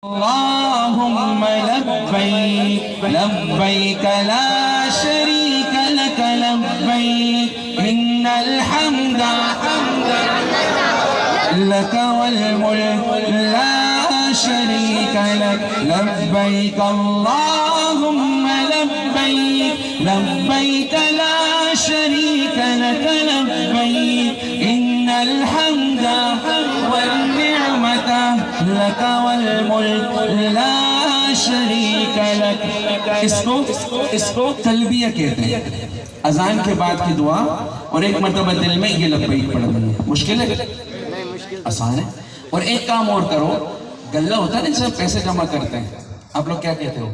اللهم لبيك لبيك لا شريك لك لبيك إن الحمد لك والملك لا شريك لك لبيك اللهم لبيك لبيك لا شريك لك لبيك إن الحمد والنعمة لك والملك لا शरीक लक। इसको तलबिया कहते हैं। अजान के बाद की दुआ और एक मरतबा दिल में ये लब्बैक पढ़नी है। मुश्किल है? आसान है। और एक काम और करो, गल्ला होता है ना, सब पैसे जमा करते हैं, आप लोग क्या कहते हो?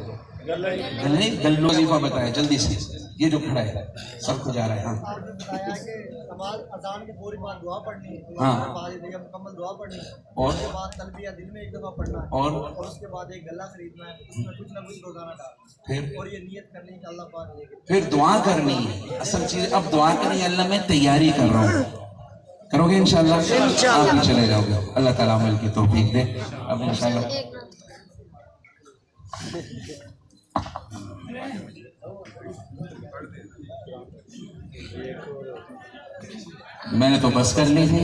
गल्ले। गल्लो वजीफा बताया जल्दी से, ये जो खड़ा है सबको जा रहा है। हाँ, अज़ान के पूरी बात दुआ पढ़नी है, हाँ, मुकम्मल दुआ पढ़नी है, और उसके बाद तलबिया दिन में एक दफा पढ़ना है, और उसके बाद एक गल्ला खरीदना है, उसमें कुछ ना कुछ रोजाना डालना, फिर और ये नियत करनी है कि अल्लाह पाक लेके, फिर दुआ करनी है। असल चीज अब दुआ करनी है, अल्लाह मैं तैयारी कर रहा हूँ, करोगे इंशाल्लाह? आप भी चले जाओगे, अल्लाह ताला अमल की तौफीक दे। अब इंशाल्लाह मैंने तो बस कर ली थी,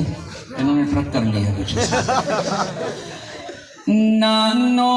इन्होंने ट्रक कर लिया कुछ। नानो